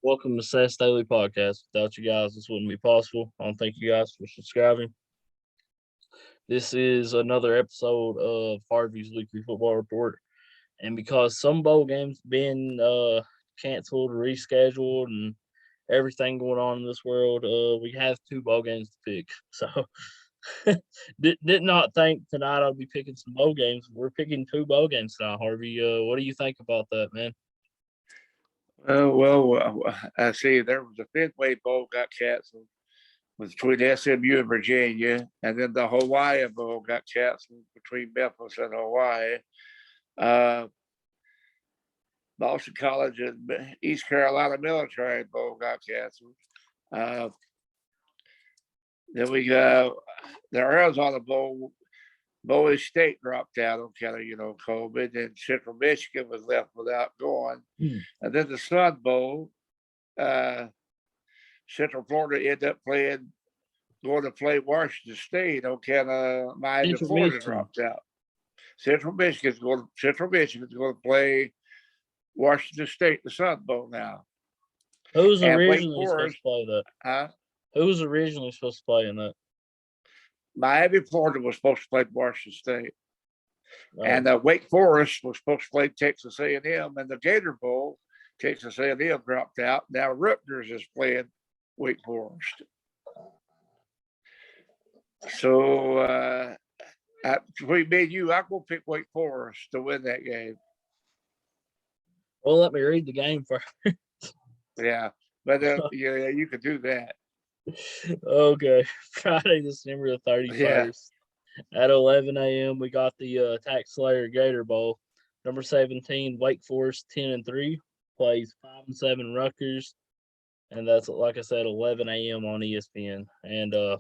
Welcome to Seth's Daily Podcast. Without you guys, this wouldn't be possible. I want to thank you guys for subscribing. This is another episode of Harvey's Weekly Football Report. And because some bowl games been canceled, rescheduled, and everything going on in this world, we have two bowl games to pick. So did not think tonight I'd be picking some bowl games. We're picking two bowl games tonight, Harvey. What do you think about that, man? I see there was a Fenway Bowl got canceled between SMU and Virginia, and then the Hawaii Bowl got canceled between Memphis and Hawaii. Boston College and East Carolina Military Bowl got canceled. Then we got the Arizona Bowl. Bowie State dropped out on kind of, COVID, and Central Michigan was left without going. And then the Sun Bowl, Central Florida ended up going to play Washington State on kind of Miami, Florida dropped out. Central Michigan's going to play Washington State, the Sun Bowl now. Who was originally supposed to play that? Who was originally supposed to play in that? Miami, Florida was supposed to play Washington State, and Wake Forest was supposed to play Texas A&M, and the Gator Bowl, Texas A&M dropped out. Now Rutgers is playing Wake Forest. So between me and you, I'm going to pick Wake Forest to win that game. Well, let me read the game first. Yeah, but you could do that. Okay, Friday, December the 31st at 11 a.m. We got the Tax Slayer Gator Bowl. Number 17, Wake Forest, 10-3, plays 5-7 Rutgers, and that's, like I said, 11 a.m. on ESPN. And I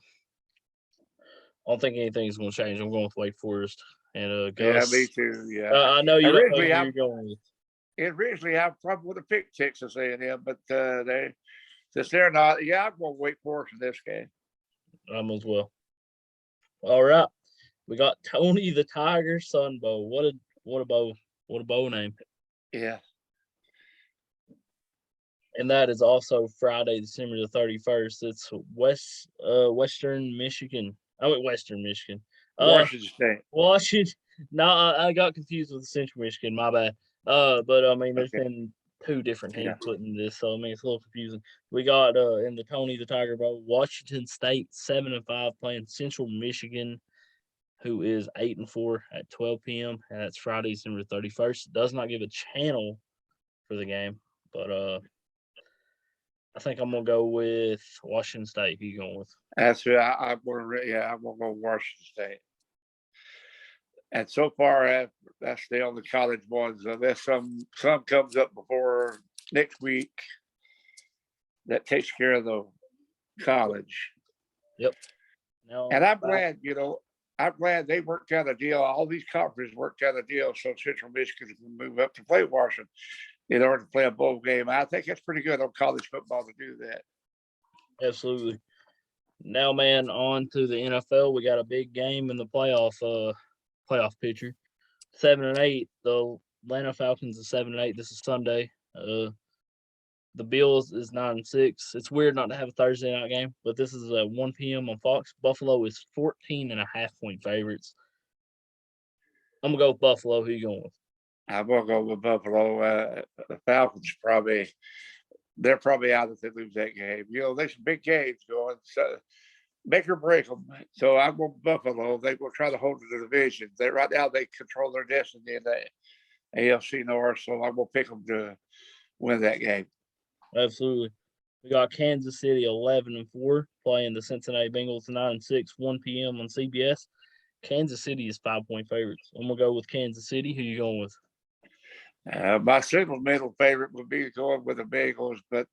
don't think anything's going to change. I'm going with Wake Forest. And Gus, me too. Yeah, I know you don't know who you're going with. Originally, I probably would have picked Texas A&M, but since they're not, I'm going to Wake Forest in this game. I'm as well. All right, we got Tony the Tiger Sun Bowl. What a bowl name. Yeah. And that is also Friday, December the 31st. It's Western Michigan. Western Michigan. Washington State. Washington. No, I got confused with Central Michigan. My bad. But I mean, there's been two different teams putting this, so I mean it's a little confusing. We got in the Tony the Tiger Bowl, Washington State 7-5 playing Central Michigan, who is 8-4 at 12 p.m. and that's Friday, December 31st. It does not give a channel for the game, but I think I'm gonna go with Washington State. Who you going with? That's who I'm gonna go Washington State. And so far, that's the only college ones. Unless some comes up before next week that takes care of the college. Yep. No, and I'm glad they worked out a deal. All these conferences worked out a deal so Central Michigan can move up to play Washington in order to play a bowl game. I think it's pretty good on college football to do that. Absolutely. Now, man, on to the NFL. We got a big game in the playoff picture. 7-8. The Atlanta Falcons is 7-8. This is Sunday. The Bills is 9-6. It's weird not to have a Thursday night game, but this is at 1 p.m. on Fox. Buffalo is 14.5-point favorites. I'm gonna go with Buffalo. Who you going with? I'm gonna go with Buffalo. The Falcons they're probably out if they lose that game. There's some big games going. So make or break them. So I'm going Buffalo. They will try to hold the division. Right now they control their destiny in the AFC North. So I'm going to pick them to win that game. Absolutely. We got Kansas City 11-4 playing the Cincinnati Bengals 9-6, 1 p.m. on CBS. Kansas City is 5-point favorites. I'm gonna go with Kansas City. Who you going with? My sentimental favorite would be going with the Bengals, but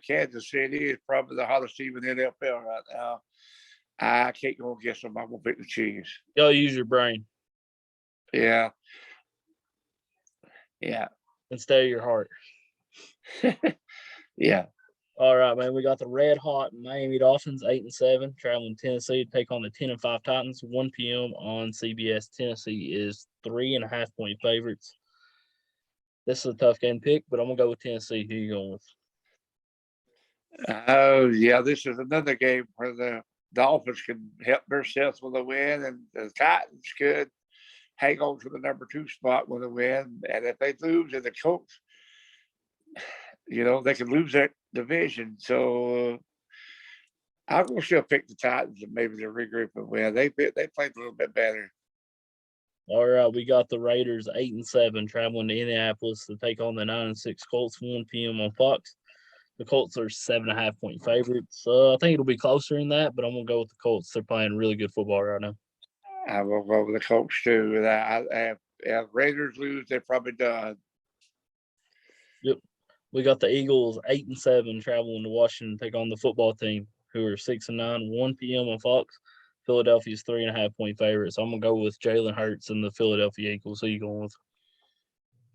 Kansas City is probably the hottest team in the NFL right now. I can't go against them. I'm going to pick the Chiefs. Go use your brain. Yeah. Instead of your heart. Yeah. All right, man. We got the red hot Miami Dolphins 8-7 traveling Tennessee to take on the 10-5 Titans. 1 p.m. on CBS. Tennessee is 3.5-point favorites. This is a tough game pick, but I'm gonna go with Tennessee. Who you going with? Oh, yeah, this is another game where the Dolphins can help themselves with a win, and the Titans could hang on to the number 2 spot with a win. And if they lose, and the Colts, they can lose that division. So I'm going to still pick the Titans and maybe they regroup and win. They played a little bit better. All right, we got the Raiders 8-7 traveling to Indianapolis to take on the 9-6 Colts 1 p.m. on Fox. The Colts are 7.5-point favorites. I think it'll be closer than that, but I'm gonna go with the Colts. They're playing really good football right now. I will go with the Colts too. If Raiders lose, they're probably done. Yep. We got the Eagles 8-7 traveling to Washington to take on the football team, who are 6-9, 1 p.m. on Fox. Philadelphia's 3.5-point favorites. So I'm gonna go with Jalen Hurts and the Philadelphia Eagles. Who you going with?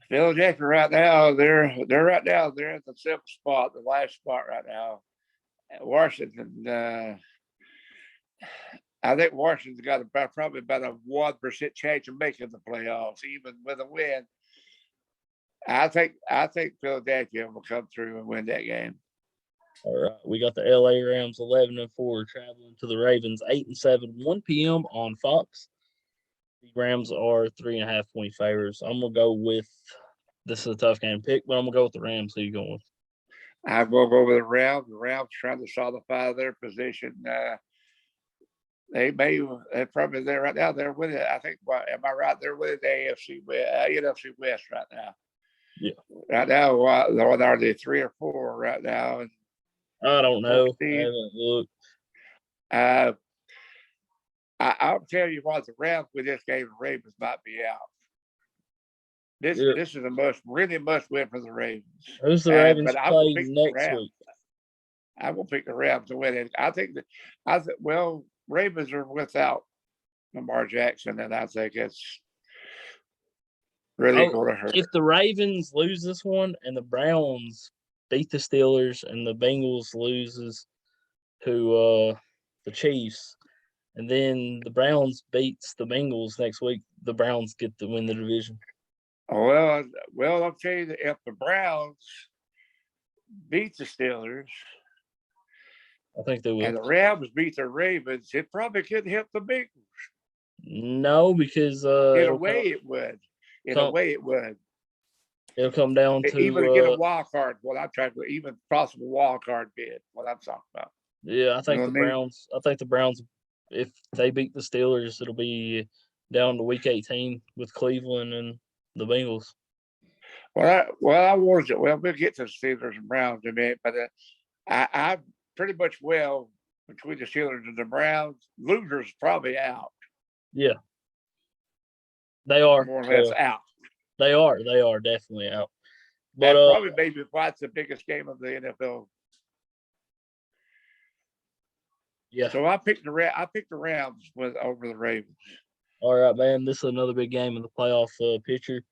Philadelphia right now, they're at the 7th spot, the last spot right now. Washington, I think Washington's got probably about a 1% chance of making the playoffs, even with a win. I think Philadelphia will come through and win that game. All right, we got the LA Rams 11-4 traveling to the Ravens 8-7, 1 p.m. on Fox. The Rams are 3.5-point favorites. I'm gonna go with. This is a tough game to pick, but I'm gonna go with the Rams. Who you going with? I'm going to go with the Rams. The Rams trying to solidify their position. They're probably there right now. They're with it. I think. Am I right? They're with the NFC West right now. Yeah. Right now, what are they, 3 or 4 right now? I don't know. I haven't looked. I'll tell you what, the Rams with this game, the Ravens might be out. This is a really must win for the Ravens. Who's the Ravens play next week? I'm gonna pick the Rams to win it. Ravens are without Lamar Jackson, and I think it's really going to hurt. If the Ravens lose this one and the Browns beat the Steelers and the Bengals loses to the Chiefs, and then the Browns beats the Bengals next week, the Browns get to win the division. Well, I'll tell you that if the Browns beat the Steelers, I think they will. And the Rams beat the Ravens, it probably couldn't help the Bengals. No, because in a way it would. It'll come down to even to get a wild card. What I'm trying to even possible wild card bid. What I'm talking about. Yeah, I think the Browns. I think the Browns, if they beat the Steelers, it'll be down to Week 18 with Cleveland and the Bengals. We'll get to the Steelers and Browns in a minute, but I pretty much between the Steelers and the Browns. Losers probably out. Yeah, they are more or less out. They are definitely out. But probably maybe why it's the biggest game of the NFL. Yeah. So I picked the Rams over the Ravens. All right, man. This is another big game in the playoff picture.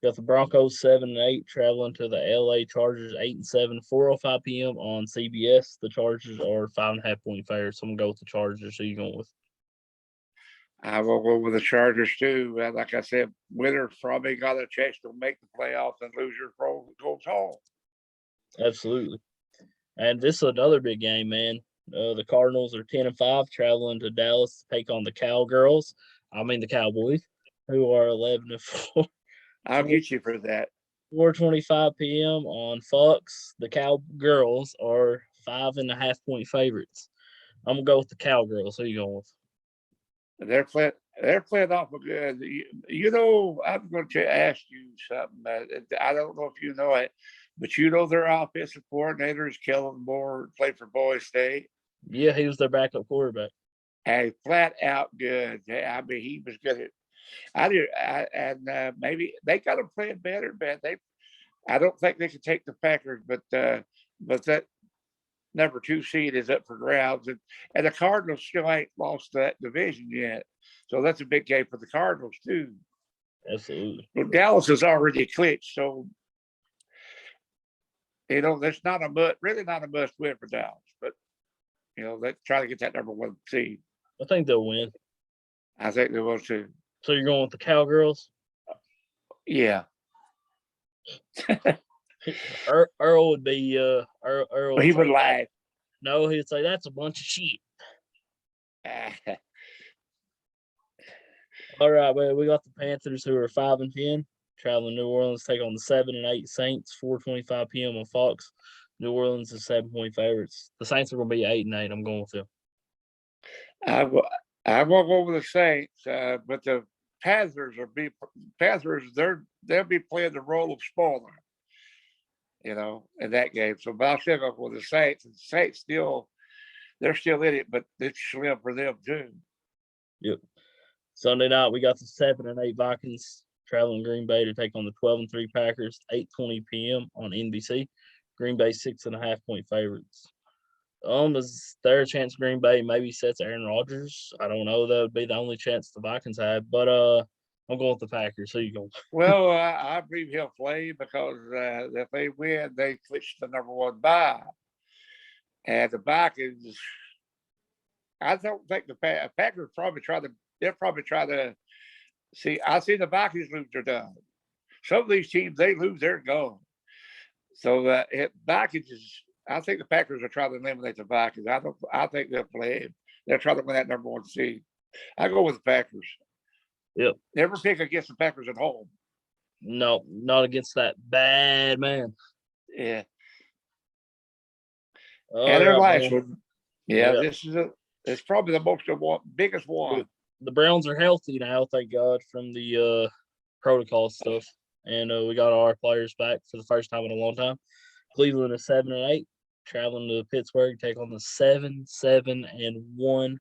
Got the Broncos 7-8 traveling to the LA Chargers 8-7, 4:05 p.m. on CBS. The Chargers are 5.5-point favorites. So I'm gonna go with the Chargers. Who you going with? I will go with the Chargers too. Like I said, winners probably got a chance to make the playoffs, and losers goes home. Absolutely. And this is another big game, man. The Cardinals are 10-5 traveling to Dallas to take on the Cowboys, who are 11-4. I'll get you for that. 4:25 p.m. on Fox. The Cowgirls are 5.5-point favorites. I'm gonna go with the Cowgirls. Who you going with? They're playing awful good. I'm going to ask you something. I don't know if you know it, but their offensive coordinator is Kellen Moore, played for Boise State. Yeah, he was their backup quarterback. And flat out good. I mean, he was good at. Maybe they got to play better, man. I don't think they can take the Packers, but that number 2 seed is up for grabs, and the Cardinals still ain't lost that division yet, so that's a big game for the Cardinals too. Absolutely. But Dallas is already clinched, so that's really not a must win for Dallas, but they try to get that number 1 seed. I think they'll win. I think they will too. So you're going with the Cowgirls? Yeah. Earl would be Earl But would he say would laugh. no, he'd say that's a bunch of shit. All right, man. We got the Panthers who are 5-10, traveling New Orleans, take on the 7-8 Saints, 4:25 p.m. on Fox. New Orleans is 7-point favorites. The Saints are going to be 8-8. I'm going with them. I will. I won't go with the Saints, but the Panthers. They'll be playing the role of spoiler, in that game. So, but I'll still go with the Saints. And the Saints they're still in it, but it's slim for them too. Yep. Sunday night, we got the 7-8 Vikings traveling Green Bay to take on the 12-3 Packers, 8:20 p.m. on NBC. Green Bay 6.5-point favorites. Is there a chance Green Bay maybe sets Aaron Rodgers? I don't know. That would be the only chance the Vikings have. But I'm going with the Packers. Who you going? Well, I believe he'll play because if they win, they clinch the number one bye. And the Vikings, I don't think the Packers they'll probably try to see. I see the Vikings lose their done. Some of these teams, they lose, they're gone. So Vikings I think the Packers are trying to eliminate the Vikings. I think they'll play. They'll try to win that number one seed. I go with the Packers. Yep. Never pick against the Packers at home. No, not against that bad man. Yeah. And their last one. Yeah, Yep. it's probably the biggest one. The Browns are healthy now, thank God, from the protocol stuff. And we got our players back for the first time in a long time. Cleveland is 7-8, traveling to Pittsburgh, take on the 7-1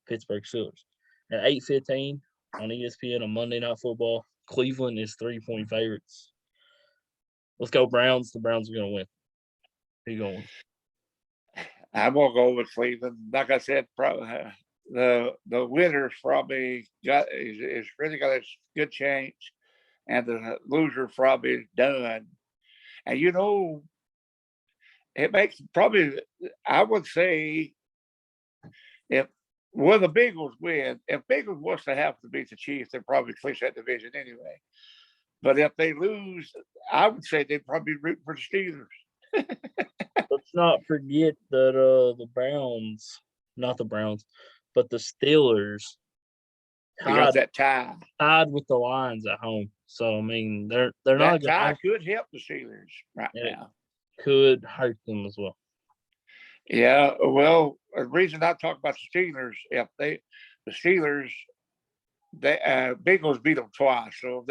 Pittsburgh Steelers. At 8:15 on ESPN on Monday Night Football, Cleveland is 3-point favorites. Let's go Browns. The Browns are going to win. Who you going? I'm gonna go with Cleveland. Like I said, the winner's probably is really got a good chance, and the loser probably done. And it makes probably, I would say, if the Bengals win, if Bengals was to have to beat the Chiefs, they'd probably clinch that division anyway. But if they lose, I would say they'd probably root for the Steelers. Let's not forget that the Browns, not the Browns, but the Steelers They got that tie. tied with the Lions at home. So I mean, they're That not tie going could help the Steelers right now. Could hurt them as well. Yeah, well, the reason I talk about the Steelers, the Steelers, Bengals beat them twice. So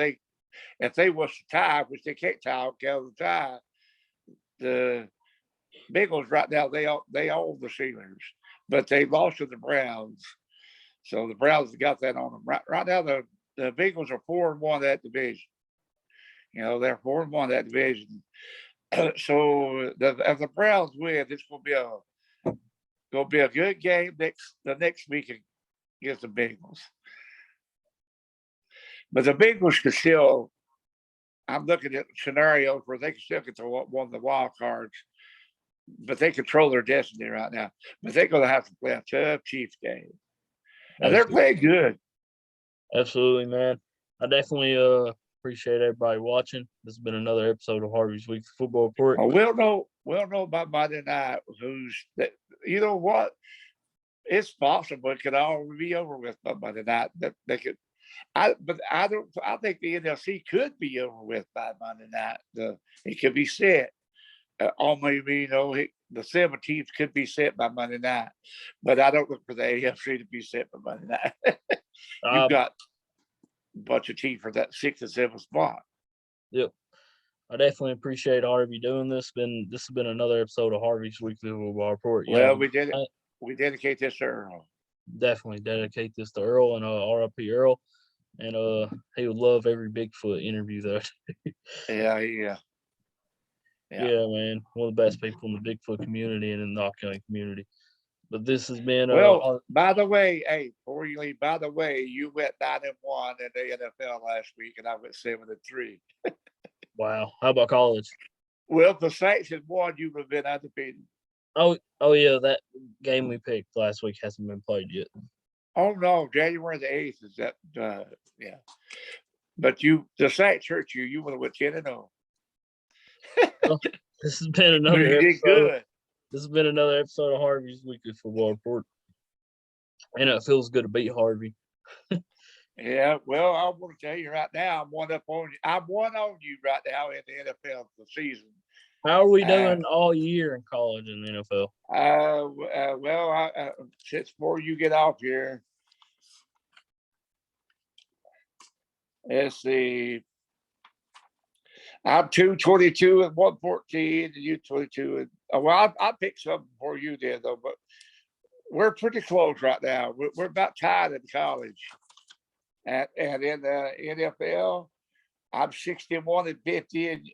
if they was to tie, which they can't tie, the tie, the Bengals right now they own the Steelers, but they lost to the Browns. So the Browns got that on them. Right now the Bengals are 4-1 that division. They're 4-1 that division. So if the Browns win, it's gonna be a good game the next week against the Bengals. But the Bengals can still. I'm looking at scenarios where they can still get to one of the wild cards, but they control their destiny right now. But they're going to have to play a tough Chiefs game, and they're playing good. Absolutely, man. I definitely appreciate everybody watching. This has been another episode of Harvey's Weekly Football Report. We'll know by Monday night who's that. You know what? It's possible it could all be over with by Monday night. That they could. I think the NFC could be over with by Monday night. It could be set. Or maybe the 17th could be set by Monday night, but I don't look for the AFC to be set by Monday night. You've got a bunch of teams for that 6th and 7th spot. Yep. I definitely appreciate Harvey doing this. This has been another episode of Harvey's Weekly Football Report. Well, we did it. We dedicate this to Earl. Definitely dedicate this to Earl and RIP Earl. And he would love every Bigfoot interview though. Yeah, man. One of the best people in the Bigfoot community and in the Knock County community. But this has been by the way, hey, before you leave, by the way, you went 9-1 in the NFL last week, and I went 7-3. Wow. How about college? Well, if the Saints had won, you would have been undefeated. Oh yeah, that game we picked last week hasn't been played yet. Oh no, January the 8th is that yeah. But the Saints hurt you. You would have went 10-0. Well, this has been You another did episode. good. This has been another episode of Harvey's Weekly Football Report, and it feels good to beat Harvey. Yeah, well, I want to tell you right now, I'm one up on you. I'm one on you right now in the NFL for the season. How are we doing all year in college and the NFL? Well, since before you get off here, let's see. I'm 222 and 114, and you 22 and well, I picked something before you did though, but we're pretty close right now. We're about tied in college, and in the NFL, I'm 61 and 50, and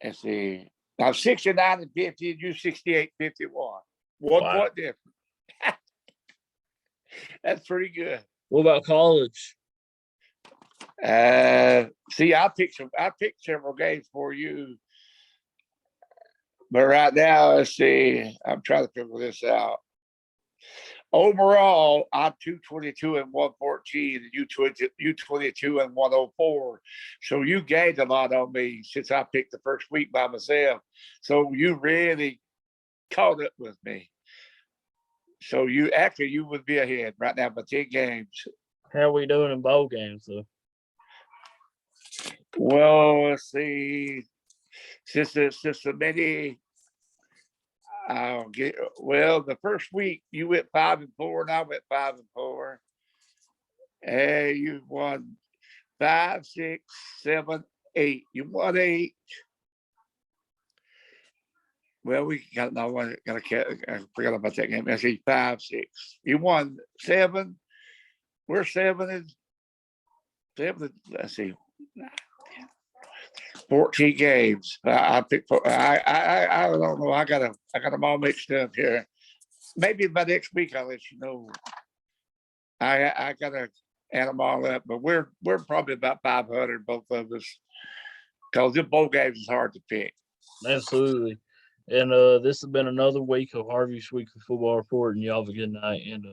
let's see, I'm 69 and 50, and you 68 51. 1 Wow. point difference. That's pretty good. What about college? See, I picked several games for you, but right now, let's see. I'm trying to figure this out. Overall, I'm 222 and 114, and you 22 and 104. So you gained a lot on me since I picked the first week by myself. So you really caught up with me. So you would be ahead right now by 10 games. How are we doing in bowl games though? Well, let's see. Since the many the first week you went 5-4 and I went 5-4. Hey, you won 5, 6, 7, 8. You won 8. Well, we got no one. I forgot about that game. I see 5, 6. You won 7. We're 7 and 7. Let's see, 14 games. I picked. I don't know. I got them all mixed up here. Maybe by next week I'll let you know. I gotta add them all up, but we're probably about 500, both of us, because the bowl games is hard to pick. Absolutely. And this has been another week of Harvey's Weekly Football Report, and y'all have a good night. And